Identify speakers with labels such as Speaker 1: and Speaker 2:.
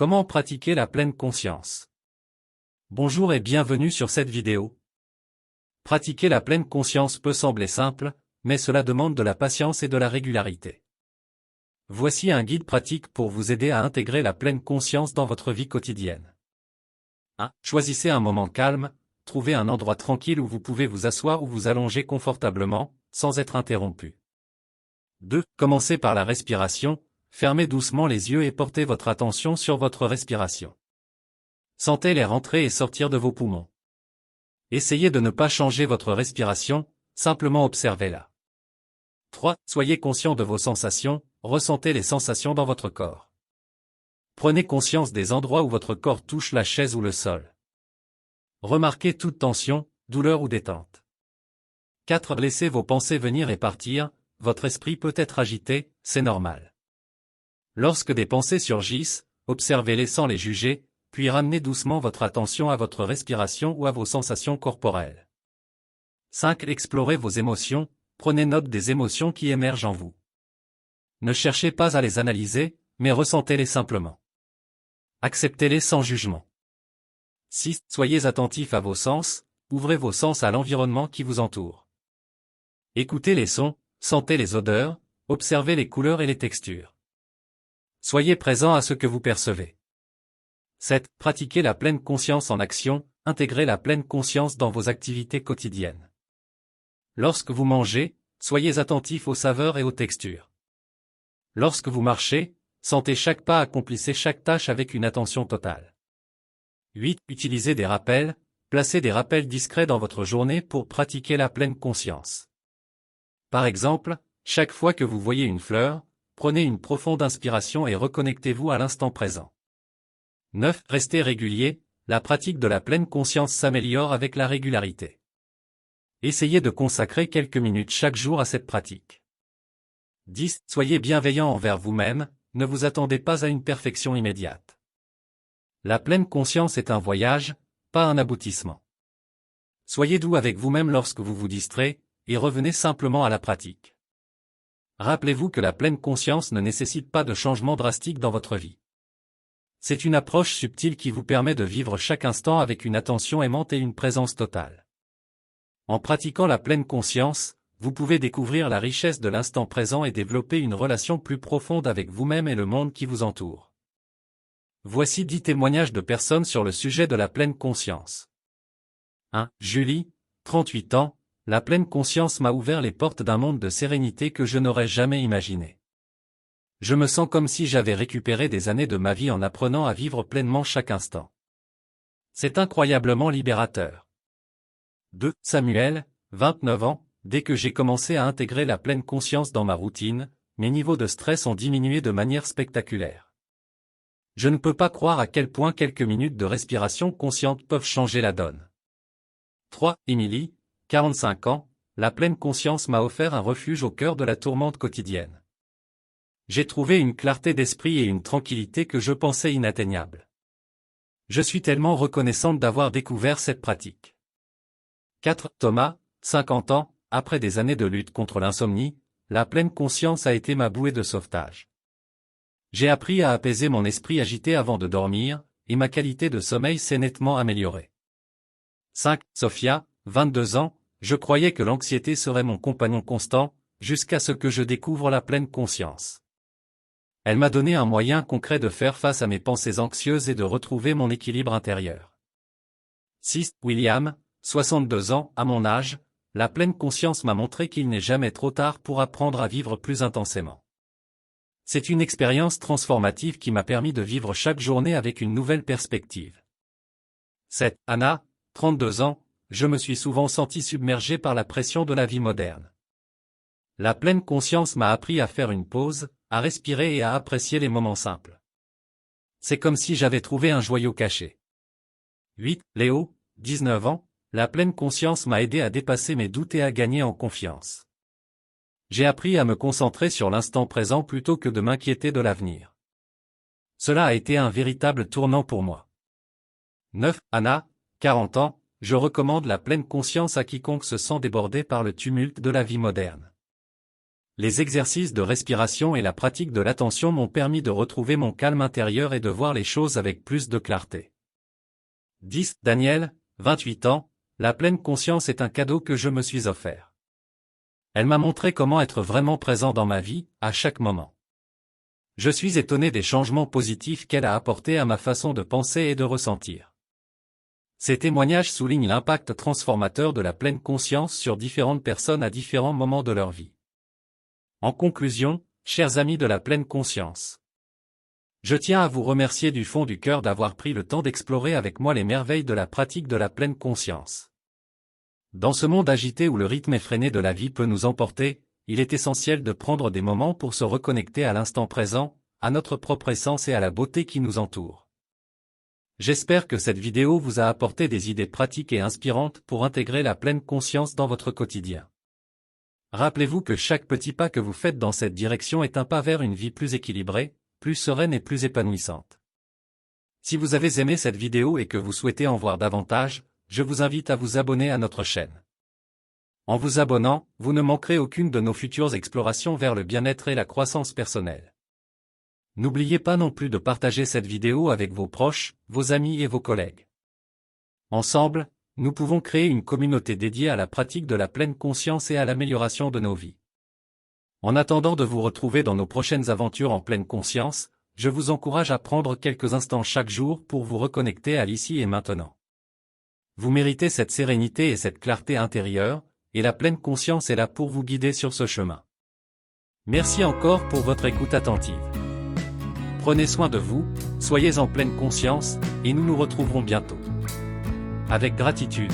Speaker 1: Comment pratiquer la pleine conscience? Bonjour et bienvenue sur cette vidéo. Pratiquer la pleine conscience peut sembler simple, mais cela demande de la patience et de la régularité. Voici un guide pratique pour vous aider à intégrer la pleine conscience dans votre vie quotidienne. 1. Choisissez un moment calme, trouvez un endroit tranquille où vous pouvez vous asseoir ou vous allonger confortablement, sans être interrompu. 2. Commencez par la respiration, fermez doucement les yeux et portez votre attention sur votre respiration. Sentez l'air entrer et sortir de vos poumons. Essayez de ne pas changer votre respiration, simplement observez-la. 3. Soyez conscient de vos sensations, ressentez les sensations dans votre corps. Prenez conscience des endroits où votre corps touche la chaise ou le sol. Remarquez toute tension, douleur ou détente. 4. Laissez vos pensées venir et partir, votre esprit peut être agité, c'est normal. Lorsque des pensées surgissent, observez-les sans les juger, puis ramenez doucement votre attention à votre respiration ou à vos sensations corporelles. 5. Explorez vos émotions, prenez note des émotions qui émergent en vous. Ne cherchez pas à les analyser, mais ressentez-les simplement. Acceptez-les sans jugement. 6. Soyez attentif à vos sens, ouvrez vos sens à l'environnement qui vous entoure. Écoutez les sons, sentez les odeurs, observez les couleurs et les textures. Soyez présent à ce que vous percevez. 7. Pratiquez la pleine conscience en action, intégrez la pleine conscience dans vos activités quotidiennes. Lorsque vous mangez, soyez attentif aux saveurs et aux textures. Lorsque vous marchez, sentez chaque pas, accomplissez chaque tâche avec une attention totale. 8. Utilisez des rappels, placez des rappels discrets dans votre journée pour pratiquer la pleine conscience. Par exemple, chaque fois que vous voyez une fleur, prenez une profonde inspiration et reconnectez-vous à l'instant présent. 9. Restez régulier, la pratique de la pleine conscience s'améliore avec la régularité. Essayez de consacrer quelques minutes chaque jour à cette pratique. 10. Soyez bienveillant envers vous-même, ne vous attendez pas à une perfection immédiate. La pleine conscience est un voyage, pas un aboutissement. Soyez doux avec vous-même lorsque vous vous distrayez, et revenez simplement à la pratique. Rappelez-vous que la pleine conscience ne nécessite pas de changement drastique dans votre vie. C'est une approche subtile qui vous permet de vivre chaque instant avec une attention aimante et une présence totale. En pratiquant la pleine conscience, vous pouvez découvrir la richesse de l'instant présent et développer une relation plus profonde avec vous-même et le monde qui vous entoure. Voici 10 témoignages de personnes sur le sujet de la pleine conscience. 1. Julie, 38 ans, la pleine conscience m'a ouvert les portes d'un monde de sérénité que je n'aurais jamais imaginé. Je me sens comme si j'avais récupéré des années de ma vie en apprenant à vivre pleinement chaque instant. C'est incroyablement libérateur. 2. Samuel, 29 ans, dès que j'ai commencé à intégrer la pleine conscience dans ma routine, mes niveaux de stress ont diminué de manière spectaculaire. Je ne peux pas croire à quel point quelques minutes de respiration consciente peuvent changer la donne. 3. Émilie, 45 ans, la pleine conscience m'a offert un refuge au cœur de la tourmente quotidienne. J'ai trouvé une clarté d'esprit et une tranquillité que je pensais inatteignables. Je suis tellement reconnaissante d'avoir découvert cette pratique. 4. Thomas, 50 ans, après des années de lutte contre l'insomnie, la pleine conscience a été ma bouée de sauvetage. J'ai appris à apaiser mon esprit agité avant de dormir, et ma qualité de sommeil s'est nettement améliorée. 5. Sophia, 22 ans, je croyais que l'anxiété serait mon compagnon constant, jusqu'à ce que je découvre la pleine conscience. Elle m'a donné un moyen concret de faire face à mes pensées anxieuses et de retrouver mon équilibre intérieur. 6. William, 62 ans, à mon âge, la pleine conscience m'a montré qu'il n'est jamais trop tard pour apprendre à vivre plus intensément. C'est une expérience transformative qui m'a permis de vivre chaque journée avec une nouvelle perspective. 7. Anna, 32 ans, je me suis souvent senti submergé par la pression de la vie moderne. La pleine conscience m'a appris à faire une pause, à respirer et à apprécier les moments simples. C'est comme si j'avais trouvé un joyau caché. 8. Léo, 19 ans, la pleine conscience m'a aidé à dépasser mes doutes et à gagner en confiance. J'ai appris à me concentrer sur l'instant présent plutôt que de m'inquiéter de l'avenir. Cela a été un véritable tournant pour moi. 9. Anna, 40 ans, je recommande la pleine conscience à quiconque se sent débordé par le tumulte de la vie moderne. Les exercices de respiration et la pratique de l'attention m'ont permis de retrouver mon calme intérieur et de voir les choses avec plus de clarté. 10. Daniel, 28 ans, la pleine conscience est un cadeau que je me suis offert. Elle m'a montré comment être vraiment présent dans ma vie, à chaque moment. Je suis étonné des changements positifs qu'elle a apportés à ma façon de penser et de ressentir. Ces témoignages soulignent l'impact transformateur de la pleine conscience sur différentes personnes à différents moments de leur vie. En conclusion, chers amis de la pleine conscience, je tiens à vous remercier du fond du cœur d'avoir pris le temps d'explorer avec moi les merveilles de la pratique de la pleine conscience. Dans ce monde agité où le rythme effréné de la vie peut nous emporter, il est essentiel de prendre des moments pour se reconnecter à l'instant présent, à notre propre essence et à la beauté qui nous entoure. J'espère que cette vidéo vous a apporté des idées pratiques et inspirantes pour intégrer la pleine conscience dans votre quotidien. Rappelez-vous que chaque petit pas que vous faites dans cette direction est un pas vers une vie plus équilibrée, plus sereine et plus épanouissante. Si vous avez aimé cette vidéo et que vous souhaitez en voir davantage, je vous invite à vous abonner à notre chaîne. En vous abonnant, vous ne manquerez aucune de nos futures explorations vers le bien-être et la croissance personnelle. N'oubliez pas non plus de partager cette vidéo avec vos proches, vos amis et vos collègues. Ensemble, nous pouvons créer une communauté dédiée à la pratique de la pleine conscience et à l'amélioration de nos vies. En attendant de vous retrouver dans nos prochaines aventures en pleine conscience, je vous encourage à prendre quelques instants chaque jour pour vous reconnecter à l'ici et maintenant. Vous méritez cette sérénité et cette clarté intérieure, et la pleine conscience est là pour vous guider sur ce chemin. Merci encore pour votre écoute attentive. Prenez soin de vous, soyez en pleine conscience, et nous nous retrouverons bientôt. Avec gratitude.